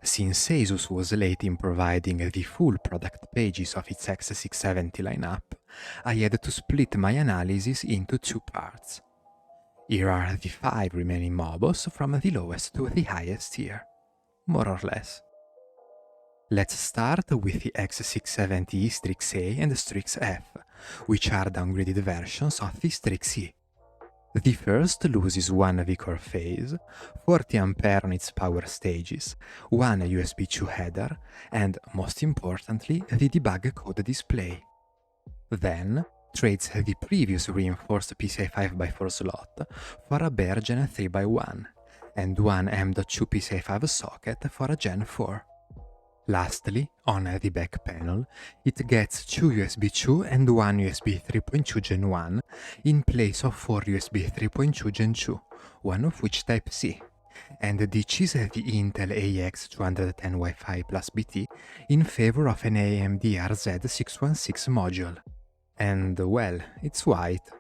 Since ASUS was late in providing the full product pages of its X670 lineup, I had to split my analysis into two parts. Here are the 5 remaining Mobos from the lowest to the highest tier, more or less. Let's start with the X670E Strix-A and Strix-F, which are downgraded versions of the Strix-I. The first loses one V-core phase, 40A on its power stages, one USB 2 header, and, most importantly, the debug code display. Then, trades the previous reinforced PCI 5x4 slot for a bare Gen 3x1, and one M.2 PCI 5 socket for a Gen 4. Lastly, on the back panel, it gets 2 USB 2 and 1 USB 3.2 Gen 1 in place of 4 USB 3.2 Gen 2, one of which Type-C, and ditches the Intel AX210 Wi-Fi plus BT in favor of an AMD RZ616 module. And, well, it's white.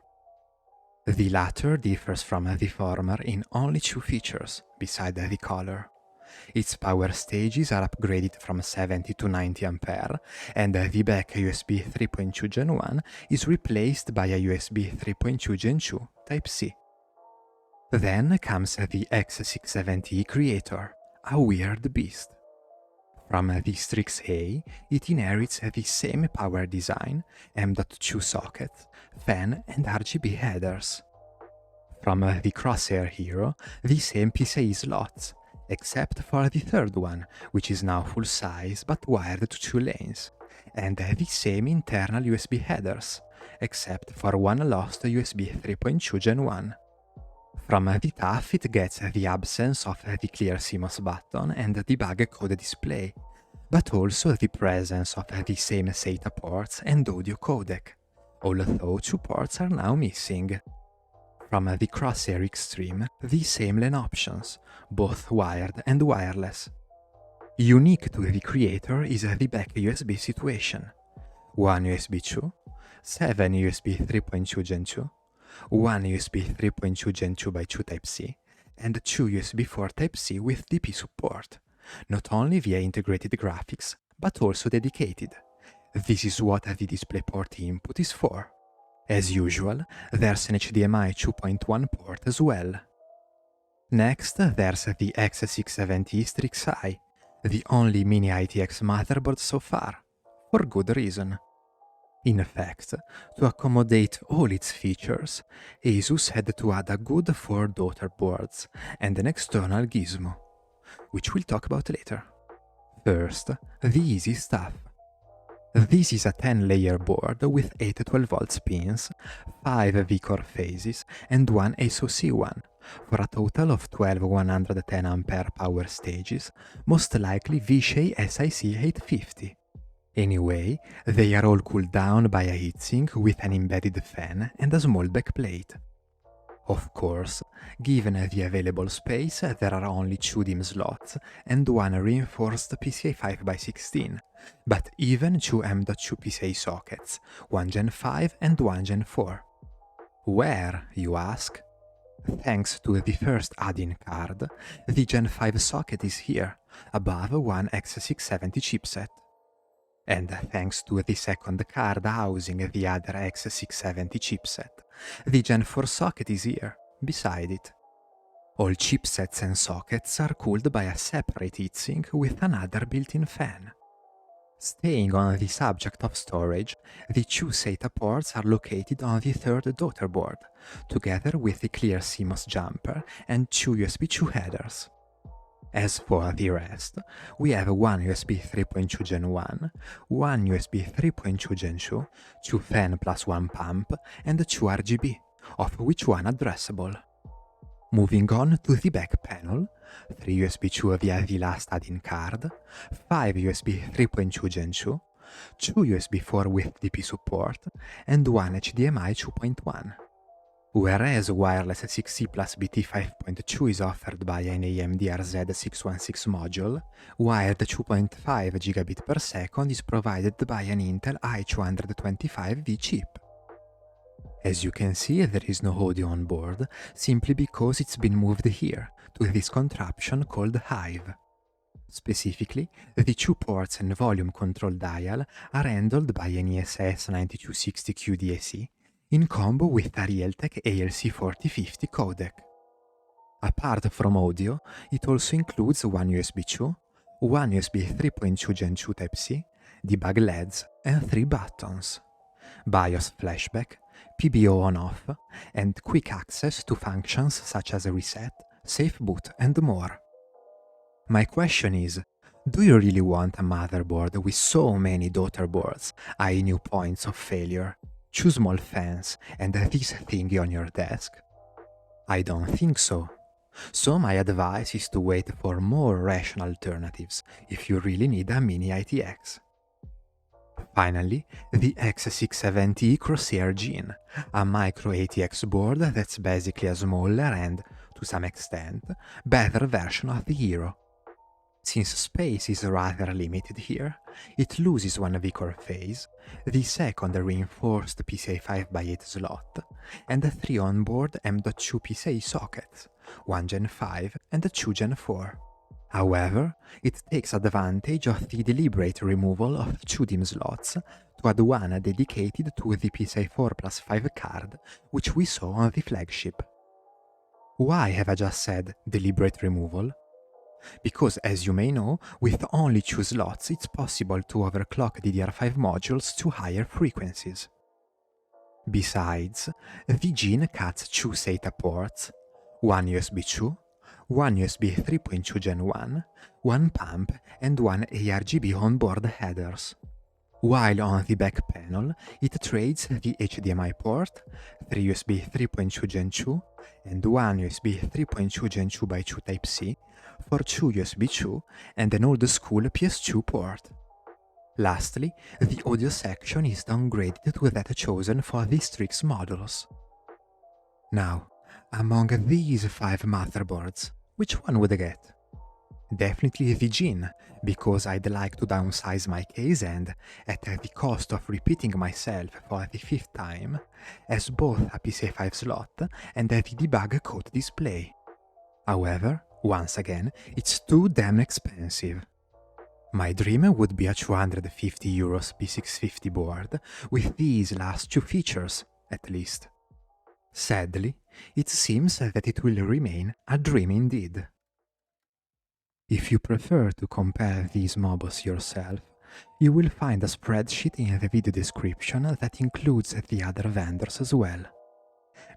The latter differs from the former in only 2 features, beside the color. Its power stages are upgraded from 70 to 90A, and the back USB 3.2 Gen 1 is replaced by a USB 3.2 Gen 2 Type-C. Then comes the X670E Creator, a weird beast. From the Strix-A, it inherits the same power design, M.2 sockets, fan and RGB headers. From the Crosshair Hero, the same PCIe slots, except for the third one, which is now full size but wired to 2 lanes, and the same internal USB headers, except for one lost USB 3.2 Gen 1. From the TAF it gets the absence of the clear CMOS button and debug code display, but also the presence of the same SATA ports and audio codec, although 2 ports are now missing. From the Crosshair Extreme, the same LAN options, both wired and wireless. Unique to the Creator is the back USB situation. 1 USB 2, 7 USB 3.2 Gen 2, 1 USB 3.2 Gen 2x2 Type-C, and 2 USB 4 Type-C with DP support, not only via integrated graphics, but also dedicated. This is what the DisplayPort input is for. As usual, there's an HDMI 2.1 port as well. Next, there's the X670E Strix-I, the only mini ITX motherboard so far, for good reason. In fact, to accommodate all its features, ASUS had to add a good 4 daughter boards and an external gizmo, which we'll talk about later. First, the easy stuff. This is a 10-layer board with 8 12V pins, 5 V-core phases, and 1 SoC one, for a total of 12 110A power stages, most likely Vishay SiC 850. Anyway, they are all cooled down by a heatsink with an embedded fan and a small backplate. Of course, given the available space, there are only 2 DIMM slots and 1 reinforced PCI 5x16, but even 2 M.2 PCI sockets, 1 Gen 5 and 1 Gen 4. Where, you ask? Thanks to the first add-in card, the Gen 5 socket is here, above one X670 chipset. And thanks to the second card housing the other X670 chipset, the Gen 4 socket is here, beside it. All chipsets and sockets are cooled by a separate heatsink with another built-in fan. Staying on the subject of storage, the 2 SATA ports are located on the third daughter board, together with the clear CMOS jumper and 2 USB 2 headers. As for the rest, we have 1 USB 3.2 Gen 1, 1 USB 3.2 Gen 2, 2 fan plus 1 pump, and 2 RGB, of which 1 addressable. Moving on to the back panel, 3 USB 2 via the last add-in card, 5 USB 3.2 Gen 2, 2 USB 4 with DP support, and 1 HDMI 2.1. Whereas wireless 6E plus BT 5.2 is offered by an AMD RZ616 module, wired 2.5 gigabit per second is provided by an Intel i225V chip. As you can see, there is no audio on board, simply because it's been moved here, to this contraption called Hive. Specifically, the 2 ports and volume control dial are handled by an ESS9260Q DAC in combo with a Realtek ALC4050 codec. Apart from audio, it also includes one USB 2, one USB 3.2 Gen 2 Type-C, debug LEDs, and 3 buttons: BIOS flashback, PBO on-off, and quick access to functions such as reset, safe boot, and more. My question is, do you really want a motherboard with so many daughter boards, high new points of failure, 2 small fans, and this thing on your desk? I don't think so. So my advice is to wait for more rational alternatives if you really need a mini ITX. Finally, the X670E Crosshair Gen, a micro ATX board that's basically a smaller and, to some extent, better version of the Hero. Since space is rather limited here, it loses one V-core phase, the second reinforced PCIe 5x8 slot, and 3 onboard M.2 PCIe sockets, 1 Gen 5 and 2 Gen 4. However, it takes advantage of the deliberate removal of 2 DIMM slots to add one dedicated to the PCIe 4+5 card, which we saw on the flagship. Why have I just said deliberate removal? Because, as you may know, with only 2 slots it's possible to overclock DDR5 modules to higher frequencies. Besides, the Gen cuts 2 SATA ports, one USB 2, one USB 3.2 Gen 1, one pump, and one ARGB onboard headers. While on the back panel, it trades the HDMI port, 3 USB 3.2 Gen 2, and one USB 3.2 Gen 2x2 Type-C for 2 USB 2 and an old-school PS2 port. Lastly, the audio section is downgraded to that chosen for the Strix models. Now, among these 5 motherboards, which one would I get? Definitely the Gen, because I'd like to downsize my case and, at the cost of repeating myself for the 5th time, has both a PCIe 5 slot and the debug code display. However, once again, it's too damn expensive. My dream would be a €250 P650 board with these last 2 features, at least. Sadly, it seems that it will remain a dream indeed. If you prefer to compare these Mobos yourself, you will find a spreadsheet in the video description that includes the other vendors as well.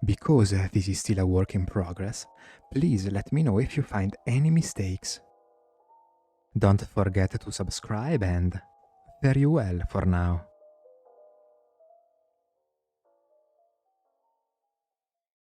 Because this is still a work in progress, please let me know if you find any mistakes. Don't forget to subscribe and fare you well for now.